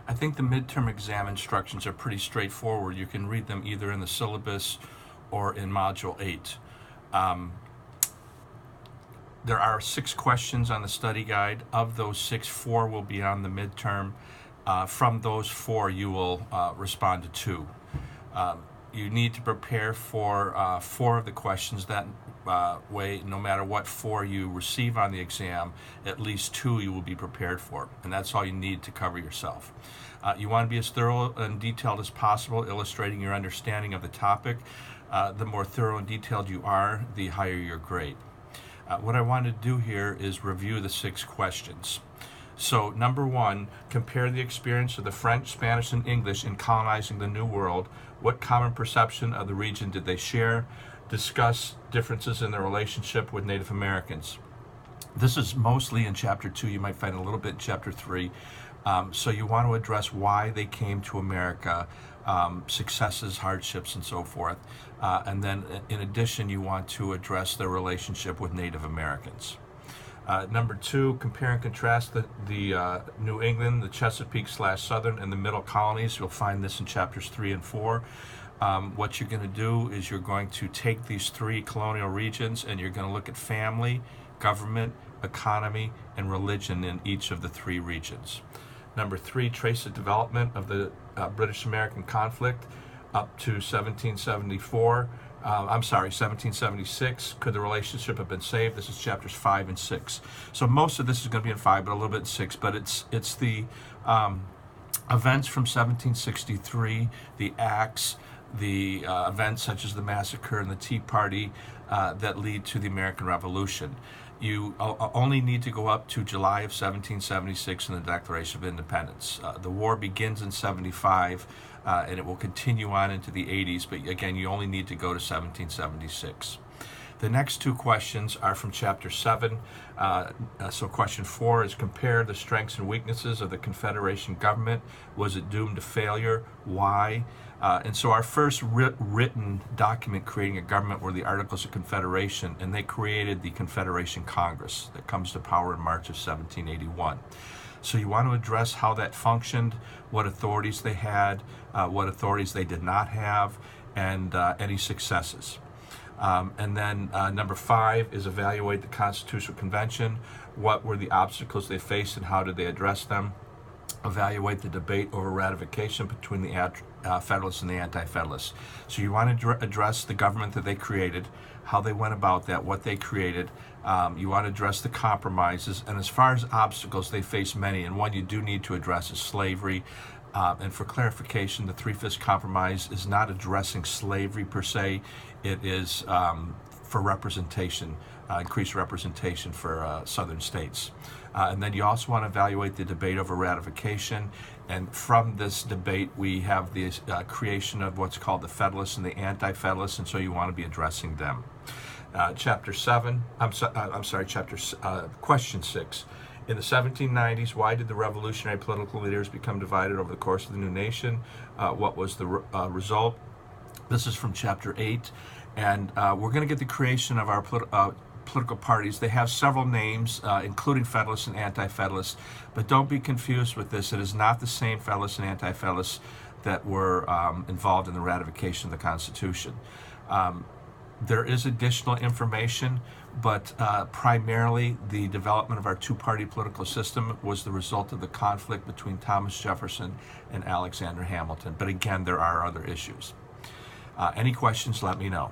I think the midterm exam instructions are pretty straightforward. You can read them either in the syllabus or in Module 8. There are 6 questions on the study guide. Of those 6, 4 will be on the midterm. From those 4, you will respond to 2. You need to prepare for 4 of the questions. That way, no matter what 4 you receive on the exam, at least 2 you will be prepared for, and that's all you need to cover yourself. You want to be as thorough and detailed as possible, illustrating your understanding of the topic. The more thorough and detailed you are, the higher your grade. What I want to do here is review the 6 questions. So, number 1, compare the experience of the French, Spanish, and English in colonizing the New World. What common perception of the region did they share? Discuss differences in their relationship with Native Americans. This is mostly in Chapter 2. You might find a little bit in Chapter 3. So you want to address why they came to America, successes, hardships, and so forth. And then, in addition, you want to address their relationship with Native Americans. Number 2, compare and contrast the New England, the Chesapeake/Southern, and the Middle colonies. You'll find this in Chapters 3 and 4. What you're going to do is you're going to take these 3 colonial regions and you're going to look at family, government, economy, and religion in each of the 3 regions. Number 3, trace the development of the British-American conflict up to 1776. Could the relationship have been saved? This is Chapters 5 and 6. So most of this is going to be in 5, but a little bit in 6. But it's the events from 1763, the acts, the events such as the massacre and the Tea Party that lead to the American Revolution. You only need to go up to July of 1776 and the Declaration of Independence. The war begins in 75 and it will continue on into the 80s, but again, you only need to go to 1776. The next 2 questions are from Chapter 7. So question 4 is compare the strengths and weaknesses of the Confederation government. Was it doomed to failure? Why? And so our first written document creating a government were the Articles of Confederation, and they created the Confederation Congress that comes to power in March of 1781. So you want to address how that functioned, what authorities they had, what authorities they did not have, and any successes. And then number 5 is evaluate the Constitutional Convention. What were the obstacles they faced and how did they address them? Evaluate the debate over ratification between the Federalists and the Anti-Federalists. So you want to address the government that they created, how they went about that, what they created. You want to address the compromises. And as far as obstacles, they face many. And one you do need to address is slavery. And for clarification, the 3/5 compromise is not addressing slavery per se. It is for representation, increased representation for southern states. And then you also want to evaluate the debate over ratification. And from this debate, we have the creation of what's called the Federalists and the Anti-Federalists, and so you want to be addressing them. Question 6. In the 1790s, why did the revolutionary political leaders become divided over the course of the new nation? What was the result? This is from Chapter 8, and we're going to get the creation of our political parties. They have several names, including Federalists and Anti-Federalists, but don't be confused with this. It is not the same Federalists and Anti-Federalists that were involved in the ratification of the Constitution. There is additional information, but primarily the development of our 2-party political system was the result of the conflict between Thomas Jefferson and Alexander Hamilton. But again, there are other issues. Any questions, let me know.